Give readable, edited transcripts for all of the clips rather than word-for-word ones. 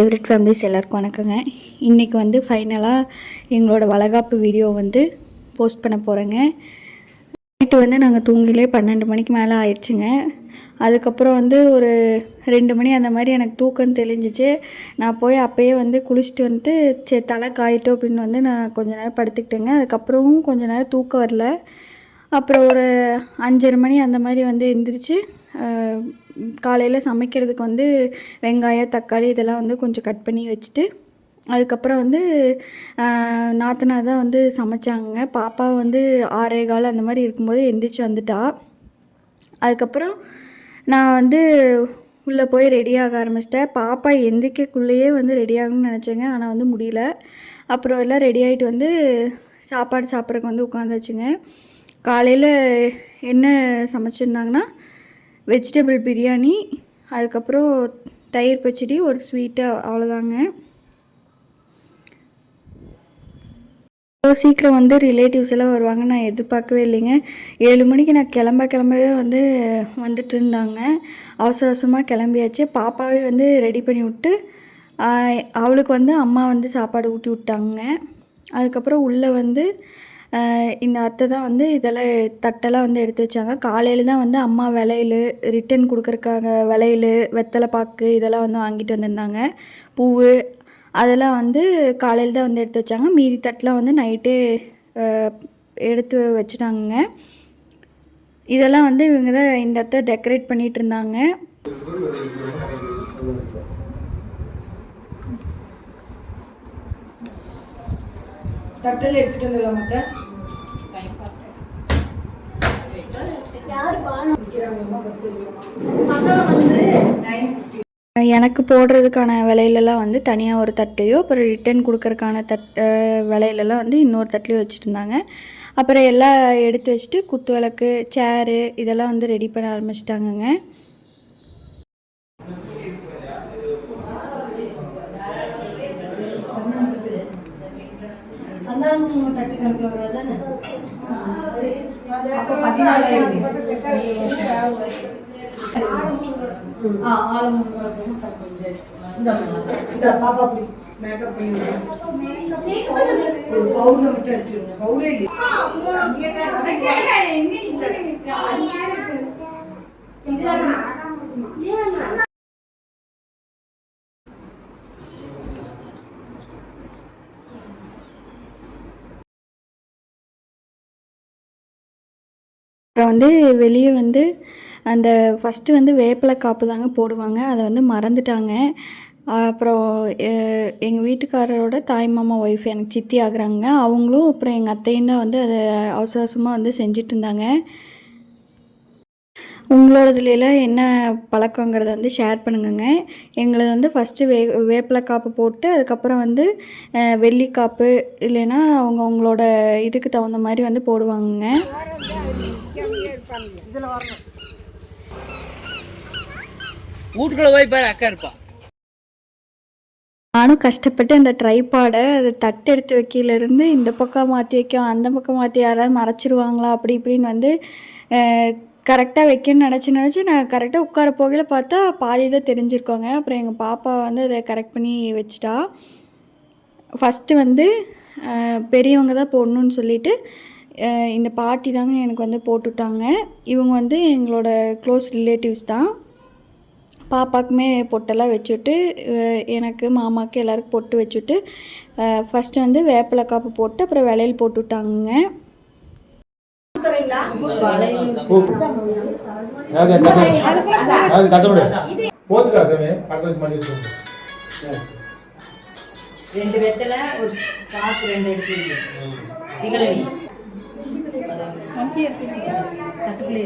Favourite families எல்லாருக்கும் வணக்கங்க. இன்றைக்கி வந்து ஃபைனலாக எங்களோட வளகாப்பு வீடியோ வந்து போஸ்ட் பண்ண போகிறேங்க. நைட்டு வந்து நாங்கள் தூங்கிலே 12 மணிக்கு மேலே ஆயிடுச்சுங்க. அதுக்கப்புறம் வந்து ஒரு 2 மணி அந்த மாதிரி எனக்கு தூக்கம் தெளிஞ்சிச்சு. நான் போய் அப்போயே வந்து குளிச்சுட்டு வந்துட்டு சரி தலை காயிட்டோம் அப்படின்னு வந்து நான் கொஞ்ச நேரம் படுத்துக்கிட்டேங்க. அதுக்கப்புறமும் கொஞ்ச நேரம் தூக்கம் வரல. அப்புறம் ஒரு 5:30 மணி அந்த மாதிரி வந்து எந்திரிச்சு காலையில் சமைக்கிறதுக்கு வந்து வெங்காயம் தக்காளி இதெல்லாம் வந்து கொஞ்சம் கட் பண்ணி வச்சுட்டு அதுக்கப்புறம் வந்து நாத்தனார் தான் வந்து சமைச்சாங்க. பாப்பா வந்து 6:15 அந்த மாதிரி இருக்கும்போது எந்திரிச்சு வந்துட்டா. அதுக்கப்புறம் நான் வந்து உள்ளே போய் ரெடி ஆக ஆரம்பிச்சிட்டேன். பாப்பா எந்திரிக்கக்குள்ளேயே வந்து ரெடி ஆகணும்னு நினச்சேங்க, ஆனால் வந்து முடியல. அப்புறம் எல்லாம் ரெடி ஆகிட்டு வந்து சாப்பாடு சாப்பிட்றதுக்கு வந்து உட்காந்தாச்சுங்க. காலையில் என்ன சமைச்சிருந்தாங்கன்னா வெஜிடபிள் பிரியாணி, அதுக்கப்புறம் தயிர் பச்சடி, ஒரு ஸ்வீட்டு, அவ்வளோதாங்க. சீக்கிரம் வந்து ரிலேட்டிவ்ஸ் எல்லாம் வருவாங்க நான் எதிர்பார்க்கவே இல்லைங்க. 7 மணிக்கு நான் கிளம்பவே வந்து வந்துட்டு இருந்தாங்க. அவசர அவசரமாக கிளம்பியாச்சு. பாப்பாவே வந்து ரெடி பண்ணி விட்டு அவளுக்கு வந்து அம்மா வந்து சாப்பாடு ஊட்டி விட்டாங்க. அதுக்கப்புறம் உள்ளே வந்து இந்த அத்தை தான் வந்து இதெல்லாம் தட்டெல்லாம் வந்து எடுத்து வச்சாங்க. காலையில் தான் வந்து அம்மா வளையல் ரிட்டன் கொடுக்குறக்காக வளையல் வெத்தலை பாக்கு இதெல்லாம் வந்து வாங்கிட்டு வந்திருந்தாங்க. பூவு அதெல்லாம் வந்து காலையில் தான் வந்து எடுத்து வச்சாங்க. மீதி தட்டெலாம் வந்து நைட்டே எடுத்து வச்சுட்டாங்க. இதெல்லாம் வந்து இவங்க தான் இந்த அத்தை டெக்கரேட் பண்ணிகிட்டு இருந்தாங்க. தட்டில் எடுத்துகிட்டு வந்துடலாம் மட்டும் எனக்கு போடுறதுக்கான விலையிலலாம் வந்து தனியாக ஒரு தட்டையோ, அப்புறம் ரிட்டன் கொடுக்கறதுக்கான விலையிலலாம் வந்து இன்னொரு தட்டிலையும் வச்சுட்டு இருந்தாங்க. அப்புறம் எல்லாம் எடுத்து வச்சுட்டு குத்து விளக்கு சேரு இதெல்லாம் வந்து ரெடி பண்ண ஆரம்பிச்சிட்டாங்கங்க. அப்புறம் வந்து வெளியே வந்து அந்த ஃபஸ்ட்டு வந்து வேப்பிலை காப்பு தாங்க போடுவாங்க. அதை வந்து மறந்துட்டாங்க. அப்புறம் எங்கள் வீட்டுக்காரரோட தாய் மாமா ஒய்ஃப் எனக்கு சித்தி ஆகுறாங்க. அவங்களும் அப்புறம் எங்கள் அத்தையும் தான் வந்து அதை அவசர அவசரமாக வந்து செஞ்சிட்டு இருந்தாங்க. உங்களோடதுலாம் என்ன பழக்கங்கிறத வந்து ஷேர் பண்ணுங்கங்க. எங்களது வந்து ஃபஸ்ட்டு வேப்பிலை காப்பு போட்டு அதுக்கப்புறம் வந்து வெள்ளி காப்பு இல்லைன்னா அவங்களோட இதுக்கு தகுந்த மாதிரி வந்து போடுவாங்கங்க. வீட்டுக்குள்ள போய் பாரு அக்கா இருப்பா. நானும் கஷ்டப்பட்டு அந்த ட்ரைபாடை அதை தட்டு எடுத்து வைக்கிலேருந்து இந்த பக்கம் மாற்றி வைக்கும் அந்த பக்கம் மாற்றி யாராவது மறைச்சிருவாங்களா அப்படி இப்படின்னு வந்து கரெக்டாக வைக்கணும்னு நினச்சி நான் கரெக்டாக உட்கார போகையில் பார்த்தா பாதி தான் தெரிஞ்சிருக்கோங்க. அப்புறம் எங்கள் பாப்பா வந்து அதை கரெக்ட் பண்ணி வச்சுட்டா. ஃபஸ்ட்டு வந்து பெரியவங்க தான் போடணுன்னு சொல்லிவிட்டு இந்த பாட்டி தாங்க எனக்கு வந்து போட்டுவிட்டாங்க. இவங்க வந்து எங்களோட க்ளோஸ் ரிலேட்டிவ்ஸ் தான். பாப்பாக்குமே பொட்டெல்லாம் வச்சுட்டு எனக்கு மாமாவுக்கு எல்லாருக்கும் பொட்டு வச்சுட்டு ஃபஸ்ட்டு வந்து வேப்பிலை காப்பு போட்டு அப்புறம் வளையல் போட்டு விட்டாங்க. ரெண்டு வெத்தலை ஒரு காப்பு 2 எடுத்து தட்டுக்குள்ளே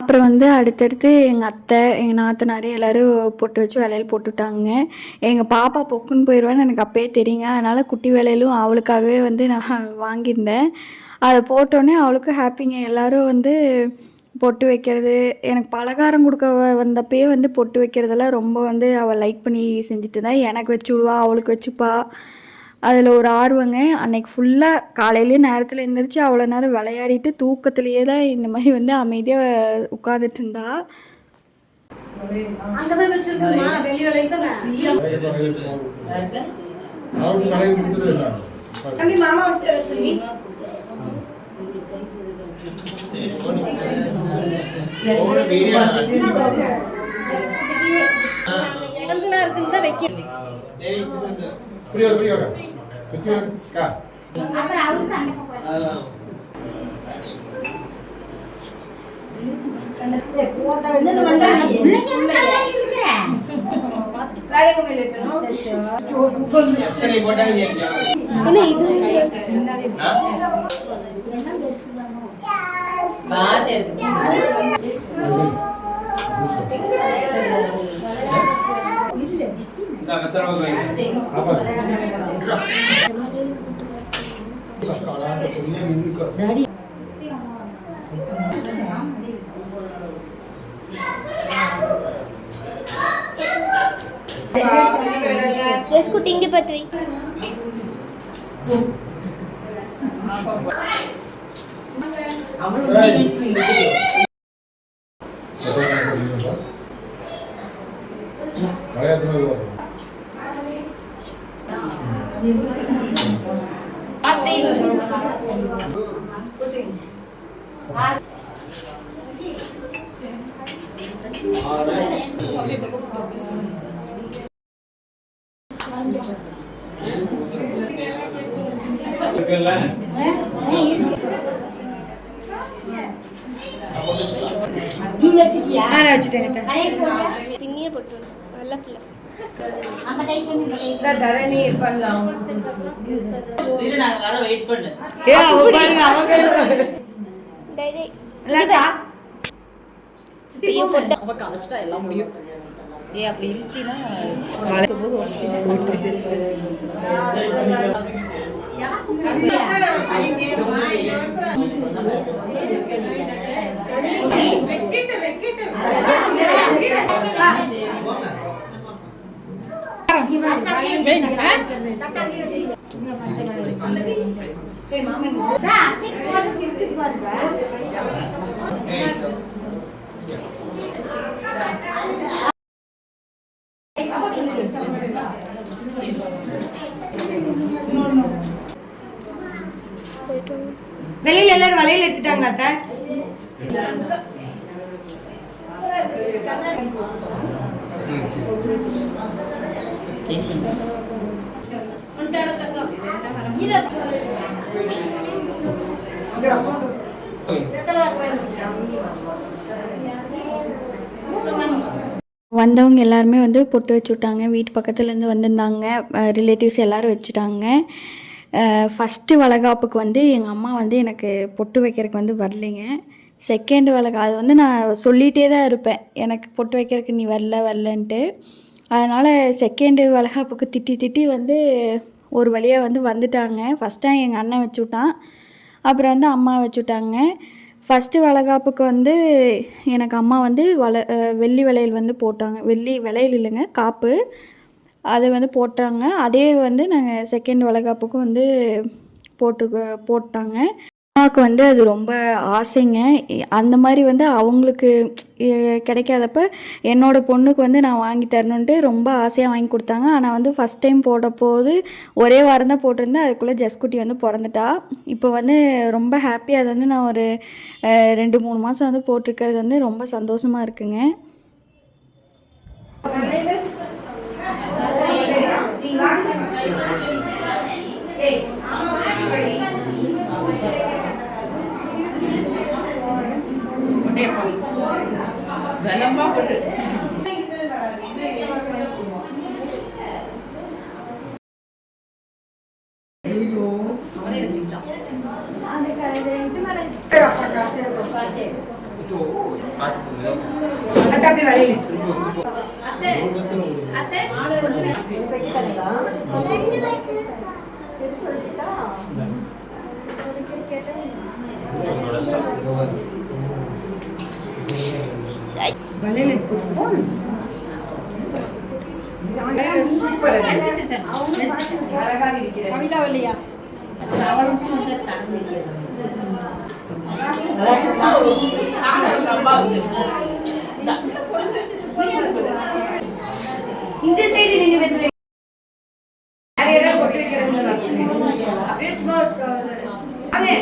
அப்புறம் வந்து அடுத்தடுத்து எங்கள் அத்தை எங்கள் நாத்தனார் எல்லோரும் பொட்டு வச்சு வளையல் போட்டுவிட்டாங்க. எங்கள் பாப்பா பொக்குன்னு போயிடுவான்னு எனக்கு அப்போயே தெரியுங்க. அதனால் குட்டி வளையலும் அவளுக்காகவே வந்து நான் வாங்கியிருந்தேன். அதை போட்டோன்னே அவளுக்கும் ஹாப்பிங்க. எல்லோரும் வந்து பொட்டு வைக்கிறது எனக்கு பலகாரம் கொடுக்க வந்தப்பயே வந்து பொட்டு வைக்கிறதெல்லாம் ரொம்ப வந்து அவள் லைக் பண்ணி செஞ்சுட்டு தான் எனக்கு வச்சு விடுவா, அவளுக்கு வச்சுப்பா. அதில் ஒரு ஆர்வங்க. அன்னைக்கு ஃபுல்லாக காலையிலே நேரத்தில் எழுந்திரிச்சு அவ்வளோ நேரம் விளையாடிட்டு தூக்கத்துலேயே தான் இந்த மாதிரி வந்து அமைதியாக உட்காந்துட்டு இருந்தா. स्कूटी पत्री தரணி பண்ணலாம். எல்லாம் முடியும். அப்படி இருக்கினா வெளியில எல்லாரும் வலையில எடுத்துட்டாங்க அத்தை. வந்தவங்க எல்லாருமே வந்து பொட்டு வச்சு விட்டாங்க. வீட்டு பக்கத்துலேருந்து வந்திருந்தாங்க, ரிலேட்டிவ்ஸ் எல்லோரும் வச்சுட்டாங்க. ஃபஸ்ட்டு வளைகாப்புக்கு வந்து எங்கள் அம்மா வந்து எனக்கு பொட்டு வைக்கிறதுக்கு வந்து வரலைங்க. செகண்ட் வளைகாப்பு அது வந்து நான் சொல்லிகிட்டே தான் இருப்பேன், எனக்கு பொட்டு வைக்கிறதுக்கு நீ வரலன்ட்டு. அதனால் செகண்டு வளைகாப்புக்கு திட்டி வந்து ஒரு வழியாக வந்து வந்துட்டாங்க. ஃபஸ்ட் டைம் எங்கள் அண்ணன் வச்சு விட்டான், அப்புறம் வந்து அம்மா வச்சு விட்டாங்க. ஃபஸ்ட்டு வளைகாப்புக்கு வந்து எனக்கு அம்மா வந்து வெள்ளி வளையல் வந்து போட்டாங்க. வெள்ளி வளையல் இல்லைங்க, காப்பு, அது வந்து போட்டாங்க. அதே வந்து நாங்கள் செகண்ட் வளைகாப்புக்கும் வந்து போட்டாங்க. அம்மாவுக்கு வந்து அது ரொம்ப ஆசைங்க. அந்த மாதிரி வந்து அவங்களுக்கு கிடைக்காதப்ப என்னோடய பொண்ணுக்கு வந்து நான் வாங்கி தரணுன்ட்டு ரொம்ப ஆசையாக வாங்கி கொடுத்தாங்க. ஆனால் வந்து ஃபஸ்ட் டைம் போடும்போது ஒரே வாரம் தான் போட்டிருந்தேன், அதுக்குள்ளே ஜஸ்குட்டி வந்து பிறந்துட்டா. இப்போ வந்து ரொம்ப ஹாப்பி. அது வந்து நான் ஒரு 2-3 மாதம் வந்து போட்டிருக்கிறது வந்து ரொம்ப சந்தோஷமாக இருக்குங்க. இந்த சைடு நீங்க வெச்சு நிறைய போட்டு வைக்கிறீங்க அப்படியே சும்மா அங்கே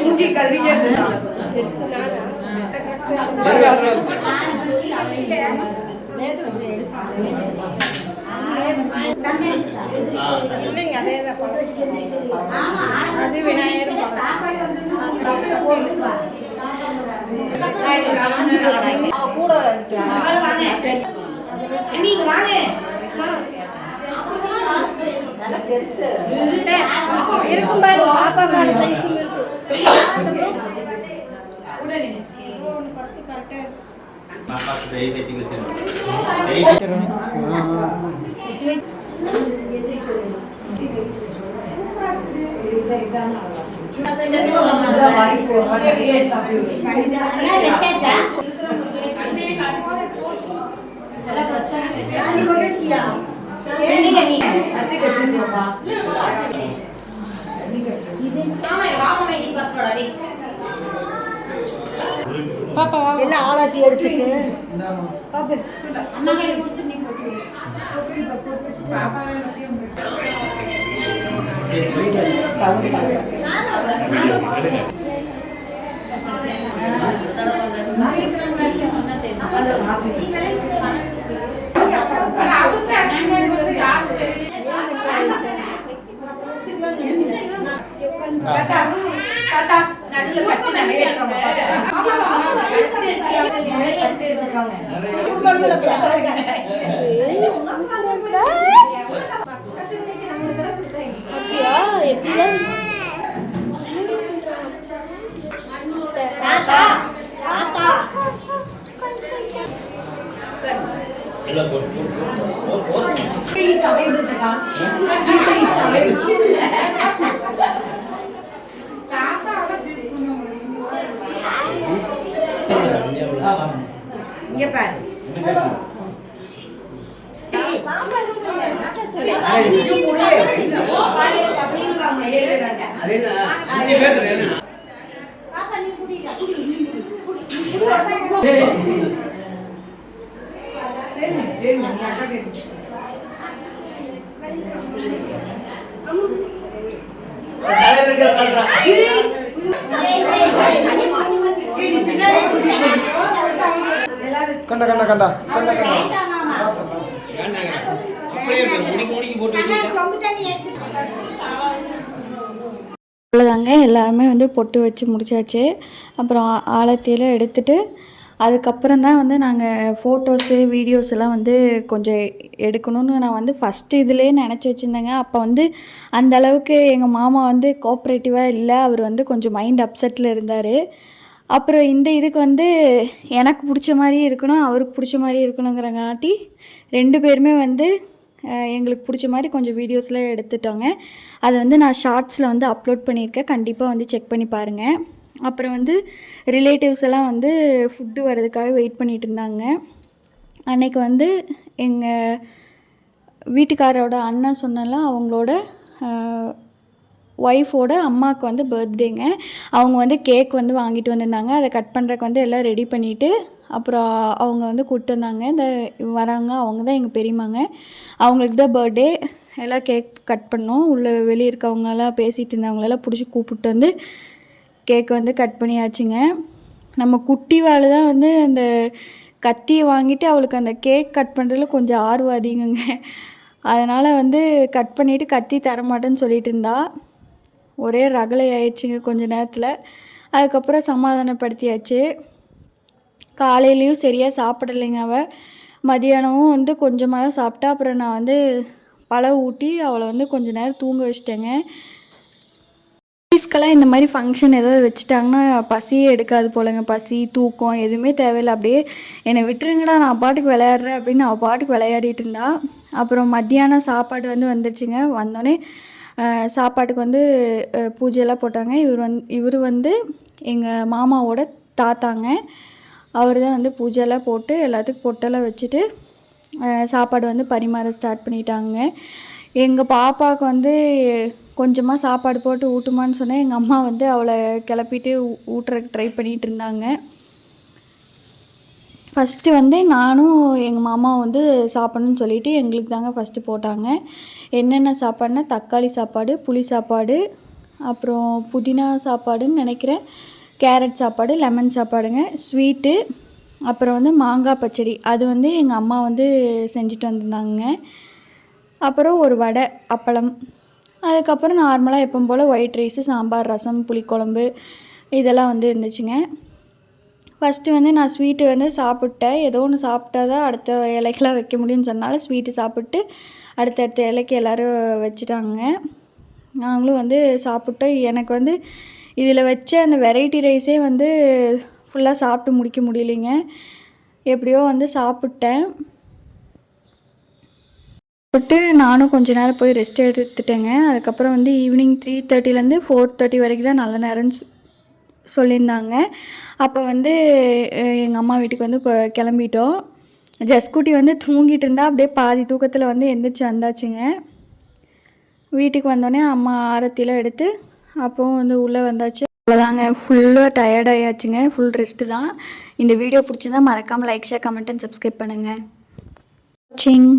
மூஞ்சி கல்விக்கே கூட நீங்க வாங்க இருக்கும் பாரு பாப்பாக்கான சைஸும் இருக்கு என்ன ஆளாச்சி எடுத்துட்டு இங்க பாரு கண்டா கண்டா கண்டா கண்டா அவ்வளோதாங்க, எல்லாருமே வந்து பொட்டு வச்சு முடிச்சாச்சு. அப்புறம் ஆலத்தியில் எடுத்துட்டு அதுக்கப்புறம் தான் வந்து நாங்கள் ஃபோட்டோஸு வீடியோஸ் எல்லாம் வந்து கொஞ்சம் எடுக்கணும்னு நான் வந்து ஃபஸ்ட்டு இதுலேயே நினச்சி வச்சுருந்தேங்க. அப்போ வந்து அந்த அளவுக்கு எங்கள் மாமா வந்து கோஆப்ரேட்டிவாக இல்லை, அவர் வந்து கொஞ்சம் மைண்ட் அப்செட்டில் இருந்தார். அப்புறம் இந்த இதுக்கு வந்து எனக்கு பிடிச்ச மாதிரி இருக்கணும், அவருக்கு பிடிச்ச மாதிரி இருக்கணுங்கிறங்காட்டி 2 பேருமே வந்து எங்களுக்கு பிடிச்ச மாதிரி கொஞ்சம் வீடியோஸ்லாம் எடுத்துட்டோங்க. அதை வந்து நான் ஷார்ட்ஸில் வந்து அப்லோட் பண்ணியிருக்கேன், கண்டிப்பாக வந்து செக் பண்ணி பாருங்கள். அப்புறம் வந்து ரிலேட்டிவ்ஸ் எல்லாம் வந்து ஃபுட்டு வர்றதுக்காக வெயிட் பண்ணிகிட்டு இருந்தாங்க. அன்றைக்கி வந்து எங்கள் வீட்டுக்காரோட அண்ணன் சொன்னலாம், அவங்களோட ஒய்ஃபோட அம்மாவுக்கு வந்து பர்த்டேங்க. அவங்க வந்து கேக் வந்து வாங்கிட்டு வந்திருந்தாங்க. அதை கட் பண்ணுறதுக்கு வந்து எல்லாம் ரெடி பண்ணிவிட்டு அப்புறம் அவங்க வந்து கூப்பிட்டு வந்தாங்க. இந்த வராங்க, அவங்க தான் எங்கள் பெரியம்மாங்க. அவங்களுக்கு தான் பர்த்டே. எல்லாம் கேக் கட் பண்ணோம். உள்ளே வெளியே இருக்கவங்கெல்லாம் பேசிகிட்டு இருந்தவங்களெல்லாம் பிடிச்சி கூப்பிட்டு வந்து கேக் வந்து கட் பண்ணியாச்சுங்க. நம்ம குட்டி வாள் தான் வந்து அந்த கத்தியை வாங்கிட்டு அவளுக்கு அந்த கேக் கட் பண்ணுறதுல கொஞ்சம் ஆர்வம் அதிகங்க. அதனால் வந்து கட் பண்ணிவிட்டு கத்தி தரமாட்டேன்னு சொல்லிகிட்டு இருந்தா. ஒரே ரகளை ஆயிடுச்சுங்க கொஞ்ச நேரத்தில். அதுக்கப்புறம் சமாதானப்படுத்தியாச்சு. காலையிலையும் சரியாக சாப்பிடலைங்க அவள். மதியானமும் வந்து கொஞ்சமாக தான் சாப்பிட்டா. அப்புறம் நான் வந்து பழம் ஊட்டி அவளை வந்து கொஞ்ச நேரம் தூங்க வச்சிட்டேங்க. குட்டீஸ்க்கெல்லாம் இந்த மாதிரி ஃபங்க்ஷன் ஏதாவது வச்சுட்டாங்கன்னா பசியே எடுக்காது போலங்க. பசி தூக்கம் எதுவுமே தேவையில்லை. அப்படியே என்னை விட்டுருங்கடா நான் பாட்டுக்கு விளையாடுறேன் அப்படின்னு அவள் பாட்டுக்கு விளையாடிட்டு இருந்தா. அப்புறம் மத்தியானம் சாப்பாடு வந்து வந்துடுச்சுங்க. வந்தோடனே சாப்பாட்டுக்கு வந்து பூஜையெல்லாம் போட்டாங்க. இவர் வந்து எங்கள் மாமாவோட தாத்தாங்க. அவர் தான் வந்து பூஜையெல்லாம் போட்டு எல்லாத்துக்கும் பொட்டெல்லாம் வச்சுட்டு சாப்பாடு வந்து பரிமாற ஸ்டார்ட் பண்ணிட்டாங்க. எங்கள் பாப்பாவுக்கு வந்து கொஞ்சமாக சாப்பாடு போட்டு ஊட்டுமான்னு சொன்னேன். எங்கள் அம்மா வந்து அவளை கிளப்பிட்டு ஊட்டுறதுக்கு ட்ரை பண்ணிகிட்டு இருந்தாங்க. ஃபஸ்ட்டு வந்து நானும் எங்கள் மாமா வந்து சாப்பிட்ணுன்னு சொல்லிவிட்டு எங்களுக்கு தாங்க ஃபஸ்ட்டு போட்டாங்க. என்னென்ன சாப்பாடுனா தக்காளி சாப்பாடு, புளி சாப்பாடு, அப்புறம் புதினா சாப்பாடுன்னு நினைக்கிறேன், கேரட் சாப்பாடு, லெமன் சாப்பாடுங்க, ஸ்வீட்டு, அப்புறம் வந்து மாங்காய் பச்சடி. அது வந்து எங்கள் அம்மா வந்து செஞ்சுட்டு வந்திருந்தாங்க. அப்புறம் ஒரு வடை, அப்பளம். அதுக்கப்புறம் நார்மலாக எப்பவும் போல் ஒயிட் ரைஸு, சாம்பார், ரசம், புளிக்குழம்பு இதெல்லாம் வந்து இருந்துச்சுங்க. ஃபஸ்ட்டு வந்து நான் ஸ்வீட்டு வந்து சாப்பிட்டேன். ஏதோ ஒன்று சாப்பிட்டா தான் அடுத்த இலைக்கெலாம் வைக்க முடியும்னு சொன்னால ஸ்வீட்டு சாப்பிட்டு அடுத்தடுத்த இலைக்கு எல்லோரும் வச்சுட்டாங்க. நாங்களும் வந்து சாப்பிட்டோம். எனக்கு வந்து இதில் வச்ச அந்த வெரைட்டி ரைஸே வந்து ஃபுல்லாக சாப்பிட்டு முடிக்க முடியலைங்க. எப்படியோ வந்து சாப்பிட்டேன். சாப்பிட்டு நானும் கொஞ்ச நேரம் போய் ரெஸ்ட் எடுத்துட்டேங்க. அதுக்கப்புறம் வந்து ஈவினிங் 3:30லேருந்து 4:30 வரைக்கும் தான் நல்ல நேரம்னு சொல்லியிருந்தாங்க. அப்போ வந்து எங்கள் அம்மா வீட்டுக்கு வந்து கிளம்பிட்டோம். ஜஸ்குட்டி வந்து தூங்கிட்டு இருந்தால் அப்படியே பாதி தூக்கத்தில் வந்து எந்திரிச்சு வந்தாச்சுங்க. வீட்டுக்கு வந்தோடனே அம்மா ஆரத்திலாம் எடுத்து அப்போவும் வந்து உள்ளே வந்தாச்சு. அவ்வளோதாங்க, ஃபுல்லாக டயர்டாயாச்சுங்க. ஃபுல் ரெஸ்ட்டு தான். இந்த வீடியோ பிடிச்சிருந்தா மறக்காமல் like, share, comment and subscribe பண்ணுங்கள். வாட்சிங்.